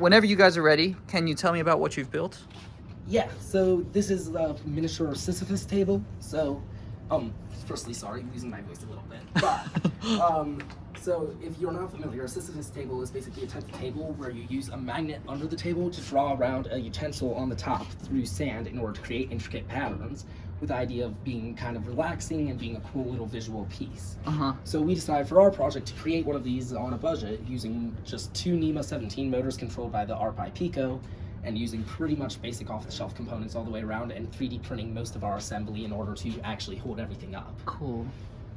Whenever you guys are ready, can you tell me about what you've built? Yeah, so this is a miniature Sisyphus table. So, firstly, sorry, I'm losing my voice a little bit. But, so if you're not familiar, a Sisyphus table is basically a type of table where you use a magnet under the table to draw around a utensil on the top through sand in order to create intricate patterns, with the idea of being kind of relaxing and being a cool little visual piece. So we decided for our project to create one of these on a budget using just 2 NEMA 17 motors controlled by the Pi Pico, and using pretty much basic off-the-shelf components all the way around, and 3D printing most of our assembly in order to actually hold everything up. Cool.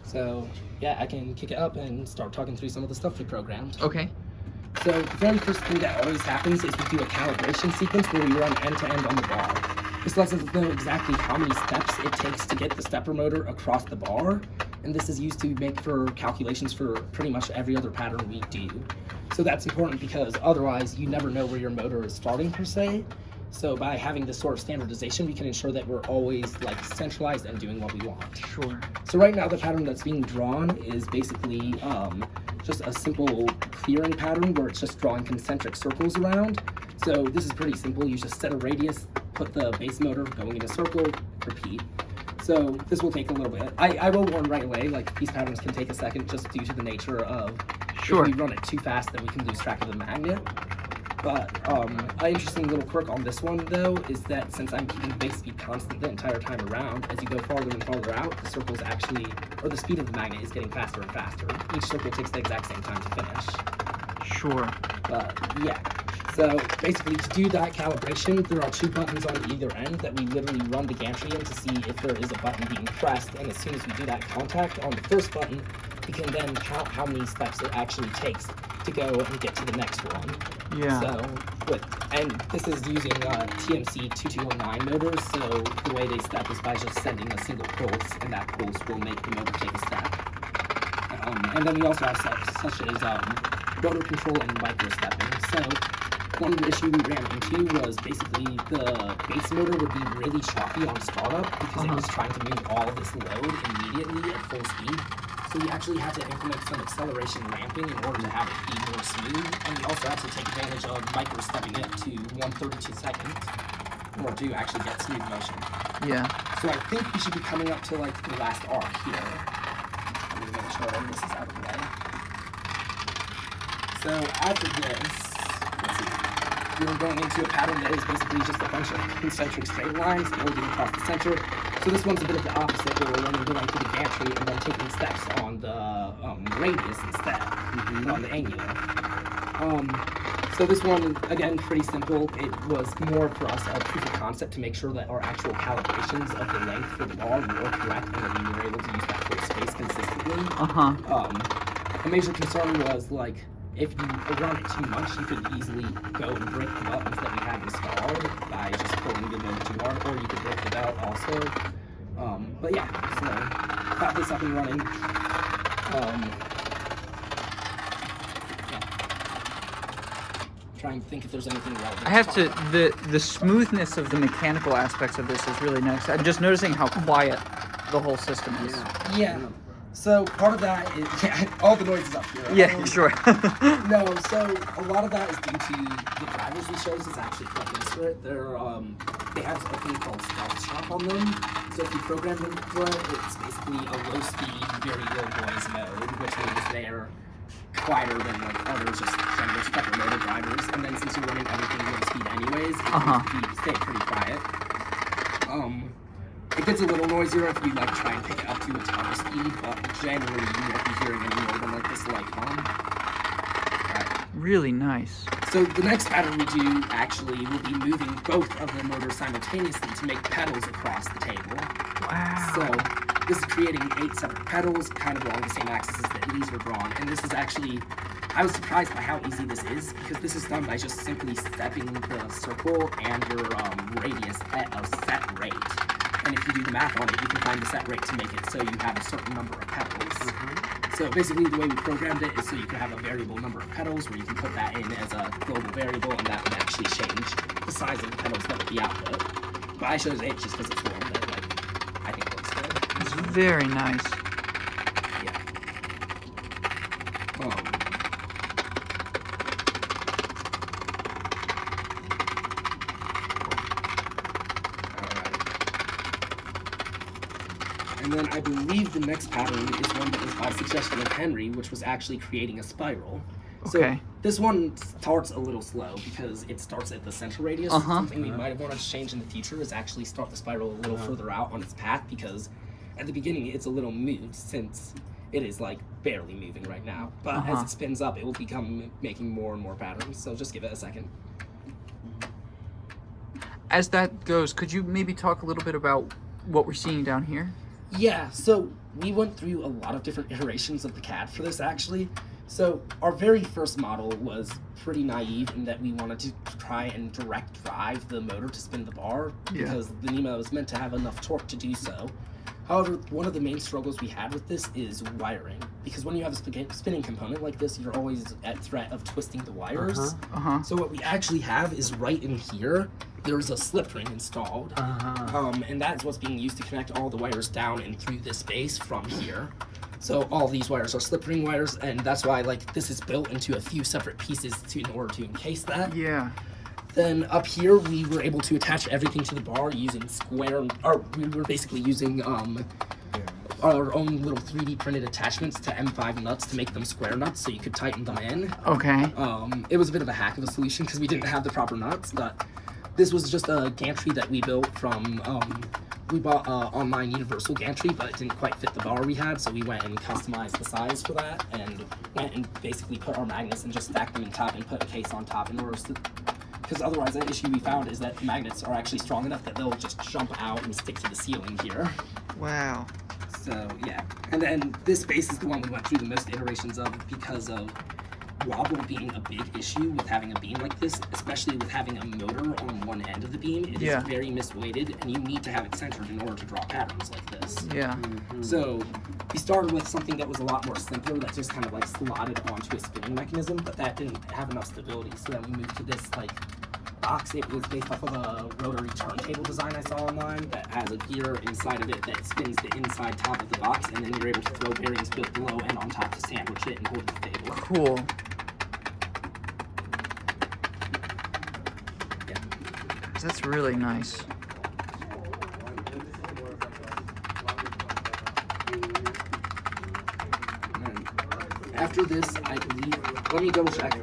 So yeah, I can kick it up and start talking through some of the stuff we programmed. Okay. So the very first thing that always happens is we do a calibration sequence where we run end-to-end on the bar. This lets us know exactly how many steps it takes to get the stepper motor across the bar, and this is used to make for calculations for pretty much every other pattern we do. So that's important because otherwise you never know where your motor is starting per se. So by having this sort of standardization, we can ensure that we're always like centralized and doing what we want. Sure. So right now the pattern that's being drawn is basically just a simple clearing pattern where it's just drawing concentric circles around. So this is pretty simple. You just set a radius, put the base motor going in a circle, repeat. So this will take a little bit. I will warn right away, like these patterns can take a second just due to the nature of Sure. if we run it too fast then we can lose track of the magnet. But an interesting little quirk on this one though is that since I'm keeping the base speed constant the entire time around, as you go farther and farther out, the circles actually, or the speed of the magnet is getting faster and faster. Each circle takes the exact same time to finish. Sure. But yeah. So basically to do that calibration, there are 2 buttons on either end that we literally run the gantry in to see if there is a button being pressed, and as soon as we do that contact on the first button, we can then count how many steps it actually takes to go and get to the next one. Yeah. So, and this is using TMC 2209 motors, so the way they step is by just sending a single pulse, and that pulse will make the motor take a step. And then we also have steps such as rotor control and micro stepping. So one issue we ran into was basically the base motor would be really choppy on startup because it was trying to move all of this load immediately at full speed. So we actually had to implement some acceleration ramping in order to have it be more smooth, and we also had to take advantage of micro stepping it to 1/32 seconds in order to actually get smooth motion. Yeah. So I think we should be coming up to like the last arc here. Let me make sure this is out of the way. So after this, let's see, we're going into a pattern that is basically just a bunch of concentric straight lines loading across the center. So this one's a bit of the opposite, where we're running the line through the gantry and then taking steps on the radius instead, on the angular. So this one, again, pretty simple. It was more for us a proof of concept to make sure that our actual calibrations of the length for the bar were correct and that we were able to use that full space consistently. A major concern was, like, if you run it too much, you could easily go and break the buttons that we had installed by just pulling the motor too hard, or you could break the belt also. But yeah, so got this up and running. Trying to think if there's anything relevant. I have to, the smoothness of the mechanical aspects of this is really nice. I'm just noticing how quiet the whole system is. Yeah. So part of that is, all the noise is up here. Yeah, sure. No, so a lot of that is due to the drivers we chose is actually plugins for it. They have a thing called Stealth Shop on them. So if you program them for it, it's basically a low speed, very low noise mode, which means they're quieter than like other just general stepper motor drivers. And then since you're running everything low speed anyways, it stay pretty quiet. It gets a little noisier if you like try and pick it up to a ton of speed, but generally you won't be hearing any more than like this light hum. Right. Really nice. So the next pattern we do actually will be moving both of the motors simultaneously to make pedals across the table. Wow. So this is creating 8 separate pedals, kind of along the same axis that these were drawn, and this is actually, I was surprised by how easy this is, because this is done by just simply stepping the circle and your radius at a set rate. And if you do the math on it, you can find the set rate to make it so you have a certain number of pedals. So basically the way we programmed it is so you can have a variable number of pedals where you can put that in as a global variable, and that would actually change the size of the pedals that would be output. But I chose 8 just because it's one that like I think looks good. It's very nice. Yeah. And then I believe the next pattern is one that was by suggestion of Henry, which was actually creating a spiral. Okay. So this one starts a little slow because it starts at the center radius. Something we might have wanted to change in the future is actually start the spiral a little further out on its path, because at the beginning it's a little moved since it is like barely moving right now. But as it spins up, it will become making more and more patterns. So just give it a second. As that goes, could you maybe talk a little bit about what we're seeing down here? Yeah, so we went through a lot of different iterations of the CAD for this, actually. So our very first model was pretty naive in that we wanted to try and direct drive the motor to spin the bar, because the NEMA was meant to have enough torque to do so. However, one of the main struggles we had with this is wiring, because when you have a spinning component like this, you're always at threat of twisting the wires. So what we actually have is right in here, there's a slip ring installed, and that's what's being used to connect all the wires down and through this space from here. So all these wires are slip ring wires, and that's why like this is built into a few separate pieces in order to encase that. Yeah. Then up here, we were able to attach everything to the bar using we were basically using our own little 3D printed attachments to M5 nuts to make them square nuts so you could tighten them in. Okay. It was a bit of a hack of a solution because we didn't have the proper nuts, but this was just a gantry that we built from, we bought online universal gantry, but it didn't quite fit the bar we had, so we went and customized the size for that, and went and basically put our magnets and just stacked them in top and put a case on top in order to, because otherwise the issue we found is that the magnets are actually strong enough that they'll just jump out and stick to the ceiling here. Wow. So yeah, and then this space is the one we went through the most iterations of because of wobble being a big issue with having a beam like this, especially with having a motor on one end of the beam. It is very misweighted, and you need to have it centered in order to draw patterns like this. Yeah. So we started with something that was a lot more simpler, that just kind of like slotted onto a spinning mechanism, but that didn't have enough stability. So then we moved to this like box. It was based off of a rotary turntable design I saw online that has a gear inside of it that spins the inside top of the box, and then you're able to throw bearings built below and on top to sandwich it and hold it stable. Cool. Yeah. That's really nice. After this, I believe, let me double check.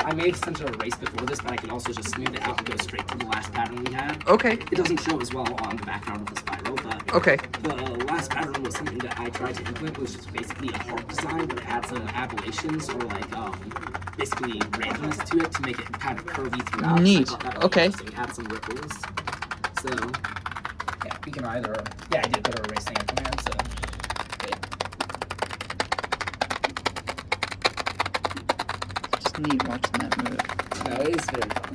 I may have sent a race before this, but I can also just smooth it out and go straight to the last pattern we had. Okay. It doesn't show as well on the background of the spiral, but Okay. the last pattern was something that I tried to implement, which is basically a heart design, but it had some aberrations or like basically randomness to it to make it kind of curvy throughout. Neat. So I thought that would be Okay. interesting. Add some ripples. So yeah, we can either, yeah, I did put a erasing command, so. Neat watching that move. No, it is very fun.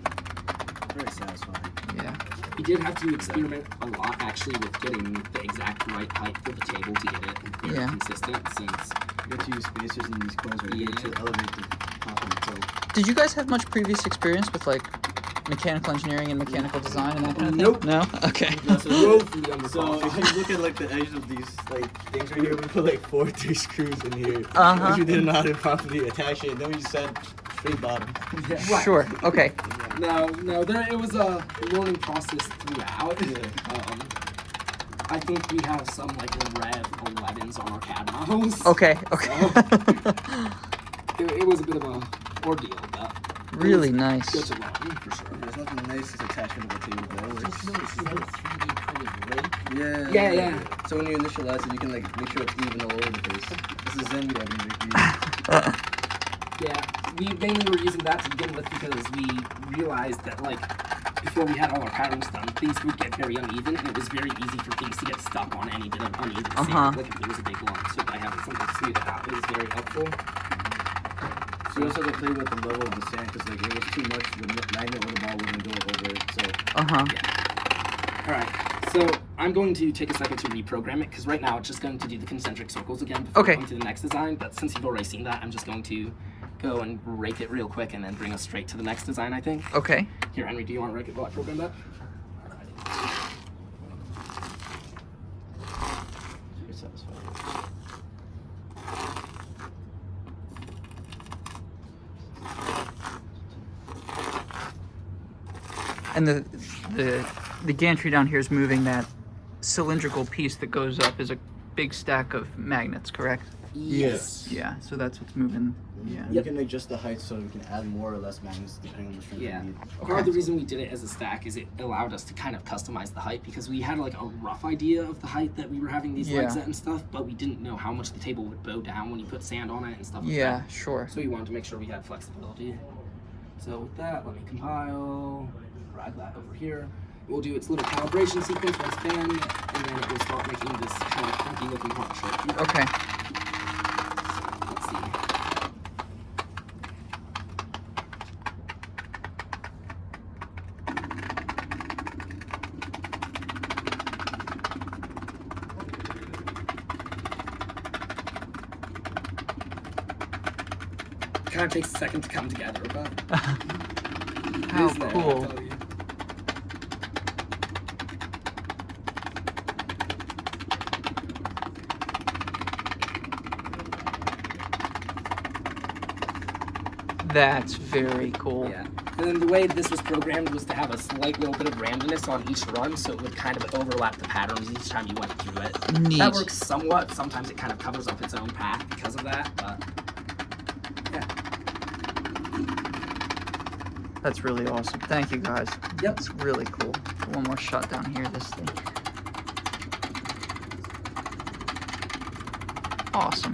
Very satisfying. Yeah. We did have to experiment a lot actually with getting the exact right height for the table to get it very consistent, since You get to use spacers in these corners right here to elevate the top of the toe. Did you guys have much previous experience with like mechanical engineering and mechanical design and that kind of Nope. thing? No? Okay. Yeah, so so if you look at like the edge of these like things right here, we put like 3 screws in here. Uh-huh. Which we didn't know how to properly attach it. Then we just said straight bottom. Yeah. Right. Sure. Okay. No, it was a learning process throughout. I think we have some like Rev 11s on our CAD models. Okay. Okay. It was a bit of a ordeal, but Really nice. good to learn for sure. There's nothing nice as attachment of a table though. It's really 3D printed rake. Yeah. So when you initialize it, you can like make sure it's even all over the place. This is Zen we Yeah, we mainly were using that to begin with because we realized that, like, before we had all our patterns done, things would get very uneven, and it was very easy for things to get stuck on any bit of uneven sand, like if there was a big lump. So by having something to smooth it out, it was very helpful. So you also have to play with the level of the sand because like it was too much. The magnet or the ball wouldn't go over it. So Yeah. All right. So I'm going to take a second to reprogram it because right now it's just going to do the concentric circles again before going to the next design. But since you've already seen that, I'm just going to go and rake it real quick and then bring us straight to the next design, I think. Okay. Here, Henry, do you want to rake it while I program that? you're satisfied. And the gantry down here is moving that cylindrical piece that goes up. Is big stack of magnets, correct? Yes. Yeah, so that's what's moving. Yeah. You can adjust the height so you can add more or less magnets depending on the strength Yeah. you need. Part of the reason we did it as a stack is it allowed us to kind of customize the height because we had like a rough idea of the height that we were having these legs Yeah. at and stuff, but we didn't know how much the table would bow down when you put sand on it and stuff like Yeah, that. sure. So we wanted to make sure we had flexibility. So with that, let me compile, drag that over here. We'll do its little calibration sequence once done, and then it will start making this kind of funky looking part shape. Okay. Let's see. Kind of takes a second to come together, but How it is there, I'll cool. tell you. That's very cool. Yeah. And then the way this was programmed was to have a slight little bit of randomness on each run, so it would kind of overlap the patterns each time you went through it. Neat. That works somewhat. Sometimes it kind of covers up its own path because of that, but yeah. That's really awesome. Thank you, guys. Yep. That's really cool. One more shot down here, this thing. Awesome.